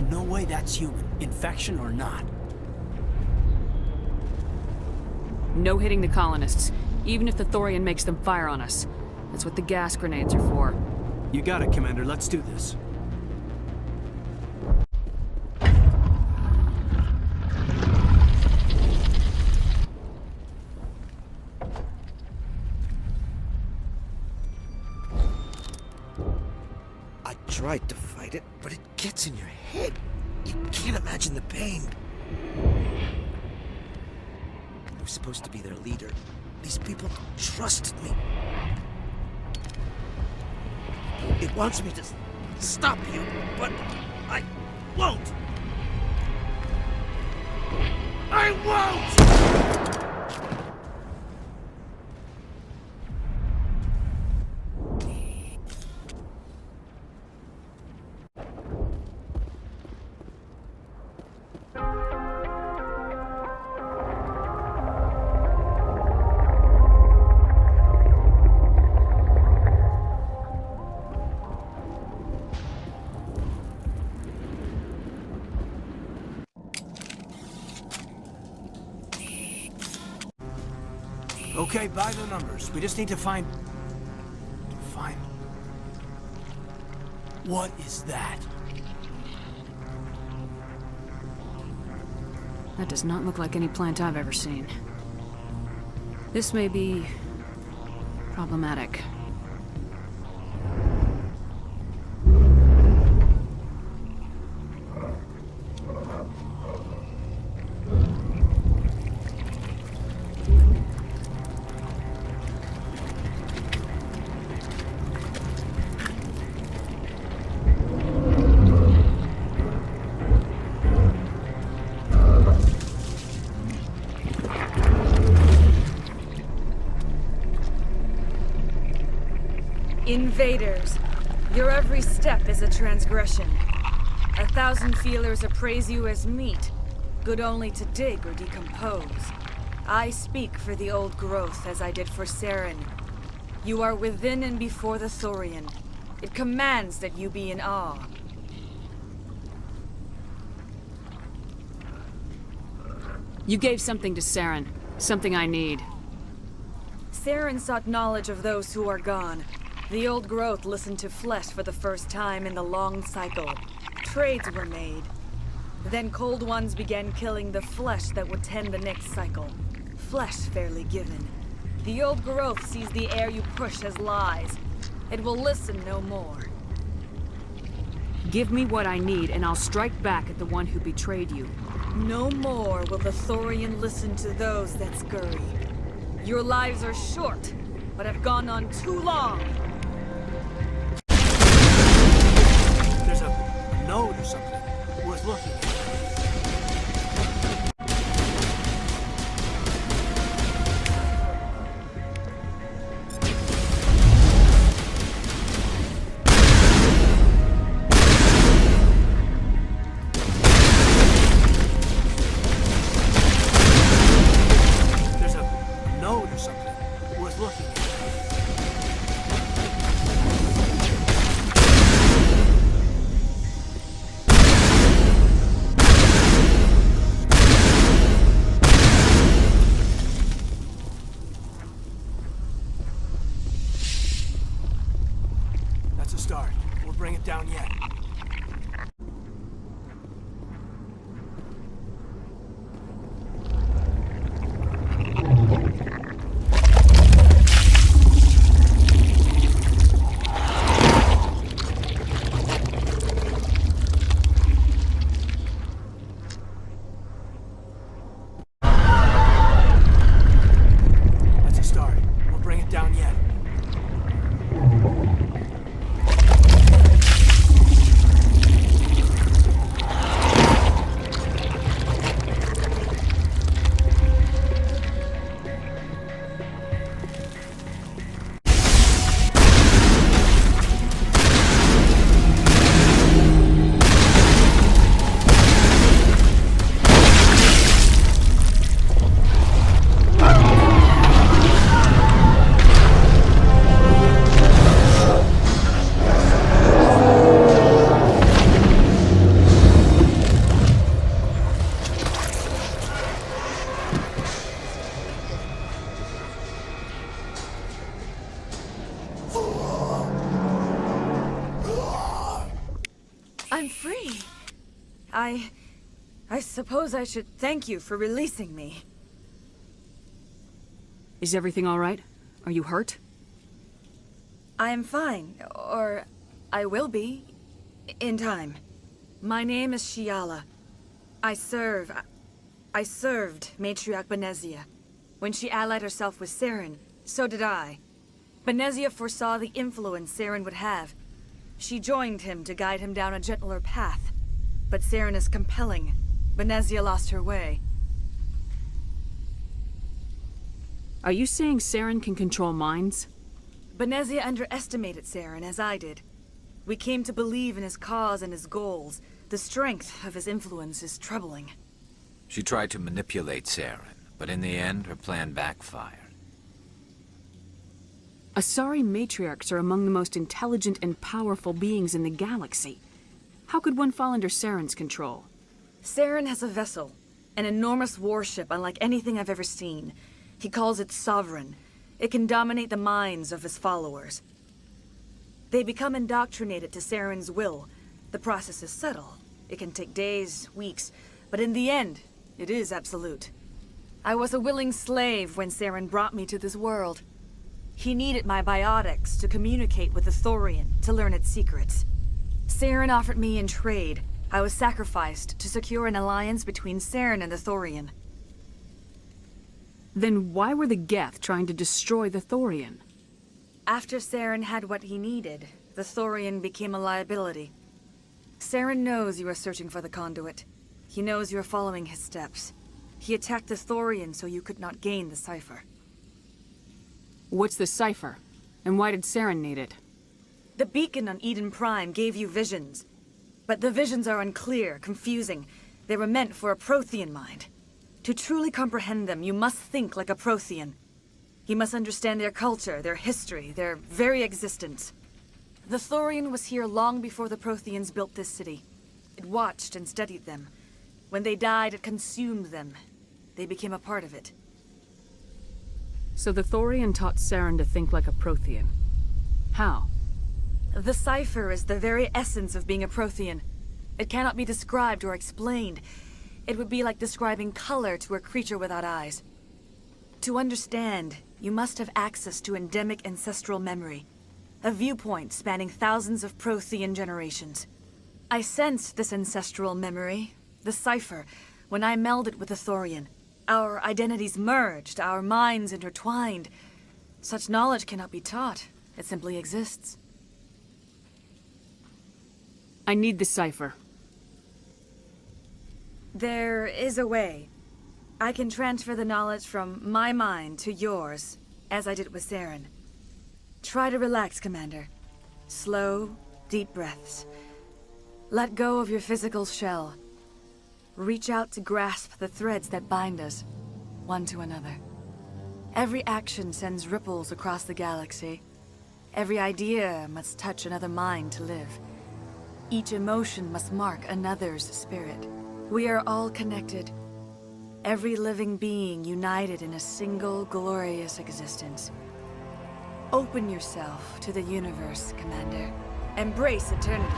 There's no way that's human, infection or not. No hitting the colonists, even if the Thorian makes them fire on us. That's what the gas grenades are for. You got it, Commander. Let's do this. I tried to fight it, but it gets in your head. You can't imagine the pain. I was supposed to be their leader. These people trusted me. It wants me to stop you, but I won't! I won't! Okay, by the numbers. We just need to find... What is that? That does not look like any plant I've ever seen. This may be... problematic. Invaders, your every step is a transgression. 1,000 feelers appraise you as meat, good only to dig or decompose. I speak for the old growth as I did for Saren. You are within and before the Thorian. It commands that you be in awe. You gave something to Saren. Something I need. Saren sought knowledge of those who are gone. The old growth listened to flesh for the first time in the long cycle. Trades were made. Then cold ones began killing the flesh that would tend the next cycle. Flesh fairly given. The old growth sees the air you push as lies. It will listen no more. Give me what I need, and I'll strike back at the one who betrayed you. No more will the Thorian listen to those that scurry. Your lives are short, but have gone on too long. There's a note or something worth looking at. Bring it down yet. That's a start. We'll bring it down yet. I suppose I should thank you for releasing me. Is everything all right? Are you hurt? I am fine, or I will be, in time. My name is Shiala. I served Matriarch Benezia. When she allied herself with Saren, so did I. Benezia foresaw the influence Saren would have. She joined him to guide him down a gentler path. But Saren is compelling. Benezia lost her way. Are you saying Saren can control minds? Benezia underestimated Saren, as I did. We came to believe in his cause and his goals. The strength of his influence is troubling. She tried to manipulate Saren, but in the end, her plan backfired. Asari matriarchs are among the most intelligent and powerful beings in the galaxy. How could one fall under Saren's control? Saren has a vessel, an enormous warship unlike anything I've ever seen. He calls it Sovereign. It can dominate the minds of his followers. They become indoctrinated to Saren's will. The process is subtle. It can take days, weeks, but in the end, it is absolute. I was a willing slave when Saren brought me to this world. He needed my biotics to communicate with the Thorian, to learn its secrets. Saren offered me in trade. I was sacrificed to secure an alliance between Saren and the Thorian. Then why were the Geth trying to destroy the Thorian? After Saren had what he needed, the Thorian became a liability. Saren knows you are searching for the conduit. He knows you are following his steps. He attacked the Thorian so you could not gain the cipher. What's the cipher? And why did Saren need it? The beacon on Eden Prime gave you visions. But the visions are unclear, confusing. They were meant for a Prothean mind. To truly comprehend them, you must think like a Prothean. You must understand their culture, their history, their very existence. The Thorian was here long before the Protheans built this city. It watched and studied them. When they died, it consumed them. They became a part of it. So the Thorian taught Saren to think like a Prothean. How? The cipher is the very essence of being a Prothean. It cannot be described or explained. It would be like describing color to a creature without eyes. To understand, you must have access to endemic ancestral memory. A viewpoint spanning thousands of Prothean generations. I sensed this ancestral memory, the cipher, when I melded with the Thorian. Our identities merged, our minds intertwined. Such knowledge cannot be taught. It simply exists. I need the cipher. There is a way. I can transfer the knowledge from my mind to yours, as I did with Saren. Try to relax, Commander. Slow, deep breaths. Let go of your physical shell. Reach out to grasp the threads that bind us, one to another. Every action sends ripples across the galaxy. Every idea must touch another mind to live. Each emotion must mark another's spirit. We are all connected. Every living being united in a single glorious existence. Open yourself to the universe, Commander. Embrace eternity.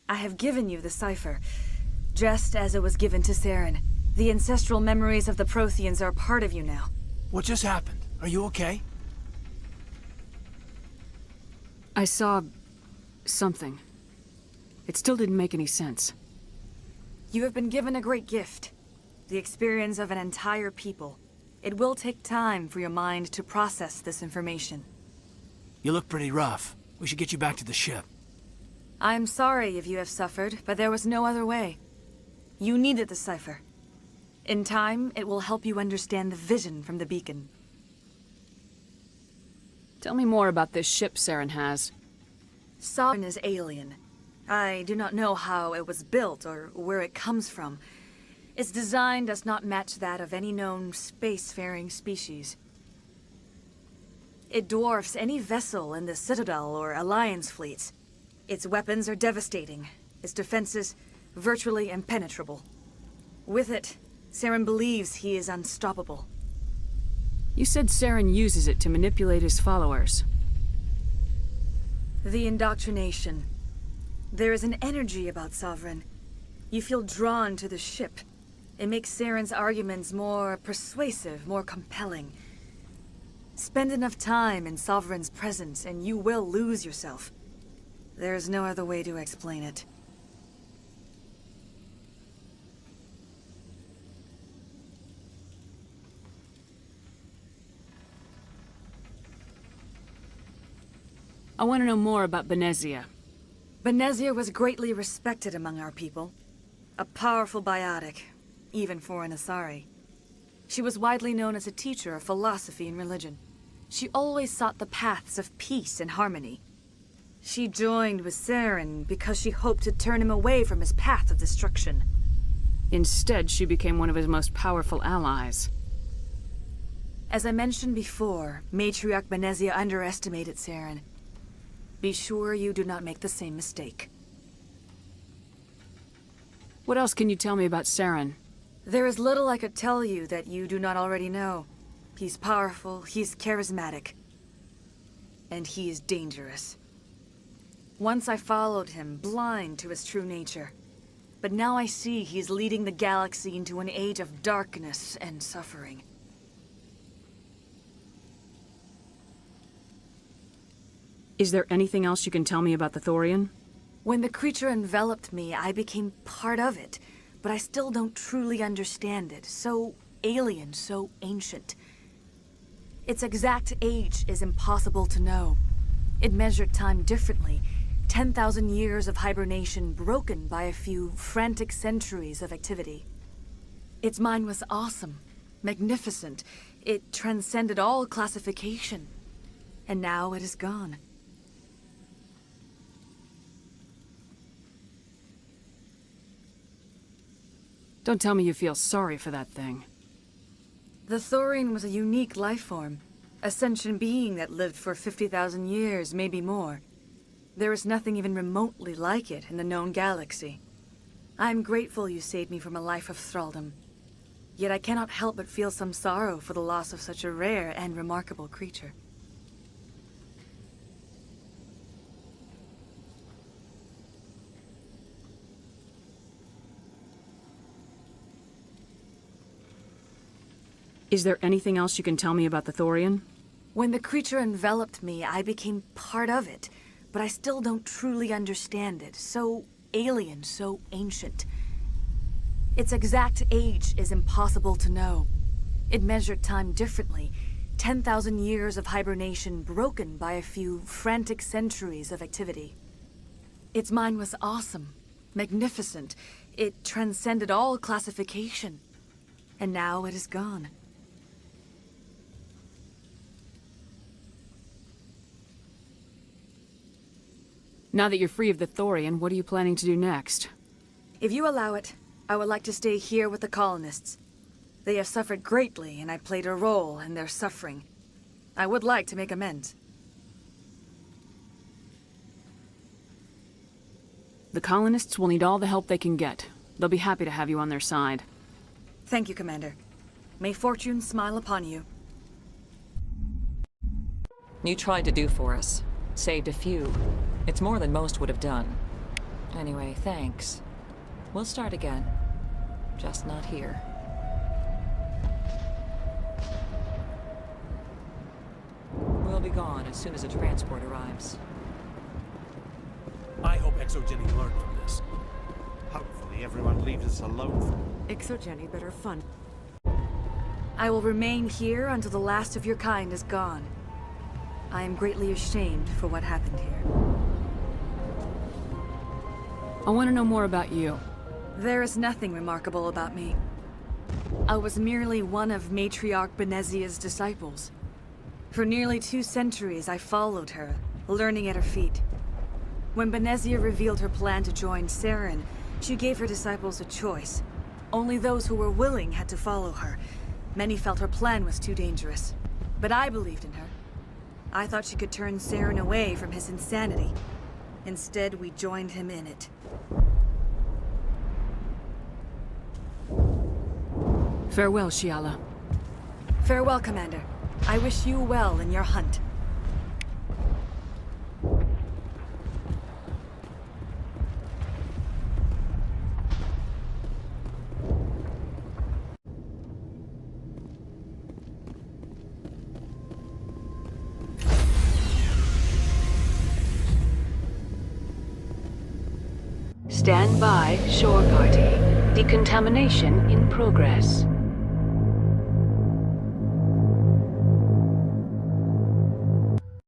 I have given you the cipher, just as it was given to Saren. The ancestral memories of the Protheans are part of you now. What just happened? Are you okay? I saw... something. It still didn't make any sense. You have been given a great gift. The experience of an entire people. It will take time for your mind to process this information. You look pretty rough. We should get you back to the ship. I'm sorry if you have suffered, but there was no other way. You needed the cipher. In time, it will help you understand the vision from the beacon. Tell me more about this ship Saren has. Saren is alien. I do not know how it was built or where it comes from. Its design does not match that of any known spacefaring species. It dwarfs any vessel in the Citadel or Alliance fleets. Its weapons are devastating, its defenses virtually impenetrable. With it, Saren believes he is unstoppable. You said Saren uses it to manipulate his followers. The indoctrination. There is an energy about Sovereign. You feel drawn to the ship. It makes Saren's arguments more persuasive, more compelling. Spend enough time in Sovereign's presence and you will lose yourself. There's no other way to explain it. I want to know more about Benezia. Benezia was greatly respected among our people. A powerful biotic, even for an Asari. She was widely known as a teacher of philosophy and religion. She always sought the paths of peace and harmony. She joined with Saren because she hoped to turn him away from his path of destruction. Instead, she became one of his most powerful allies. As I mentioned before, Matriarch Benezia underestimated Saren. Be sure you do not make the same mistake. What else can you tell me about Saren? There is little I could tell you that you do not already know. He's powerful, he's charismatic. And he is dangerous. Once I followed him, blind to his true nature. But now I see he's leading the galaxy into an age of darkness and suffering. Is there anything else you can tell me about the Thorian? When the creature enveloped me, I became part of it. But I still don't truly understand it. So alien, so ancient. Its exact age is impossible to know. It measured time differently. 10,000 years of hibernation broken by a few frantic centuries of activity. Its mind was awesome, magnificent. It transcended all classification. And now it is gone. Don't tell me you feel sorry for that thing. The Thorian was a unique life form. A sentient being that lived for 50,000 years, maybe more. There is nothing even remotely like it in the known galaxy. I am grateful you saved me from a life of thraldom. Yet I cannot help but feel some sorrow for the loss of such a rare and remarkable creature. Is there anything else you can tell me about the Thorian? When the creature enveloped me, I became part of it. But I still don't truly understand it. So alien, so ancient. Its exact age is impossible to know. It measured time differently. 10,000 years of hibernation broken by a few frantic centuries of activity. Its mind was awesome, magnificent. It transcended all classification. And now it is gone. Now that you're free of the Thorian, what are you planning to do next? If you allow it, I would like to stay here with the colonists. They have suffered greatly, and I played a role in their suffering. I would like to make amends. The colonists will need all the help they can get. They'll be happy to have you on their side. Thank you, Commander. May fortune smile upon you. You tried to do for us. Saved a few. It's more than most would have done. Anyway, thanks. We'll start again. Just not here. We'll be gone as soon as a transport arrives. I hope Exogeny learned from this. Hopefully everyone leaves us alone. Exogeny better fun. I will remain here until the last of your kind is gone. I am greatly ashamed for what happened here. I want to know more about you. There is nothing remarkable about me. I was merely one of Matriarch Benezia's disciples. For nearly 2 centuries, I followed her, learning at her feet. When Benezia revealed her plan to join Saren, she gave her disciples a choice. Only those who were willing had to follow her. Many felt her plan was too dangerous. But I believed in her. I thought she could turn Saren away from his insanity. Instead, we joined him in it. Farewell, Shiala. Farewell, Commander. I wish you well in your hunt. Stand by, shore party. Decontamination in progress.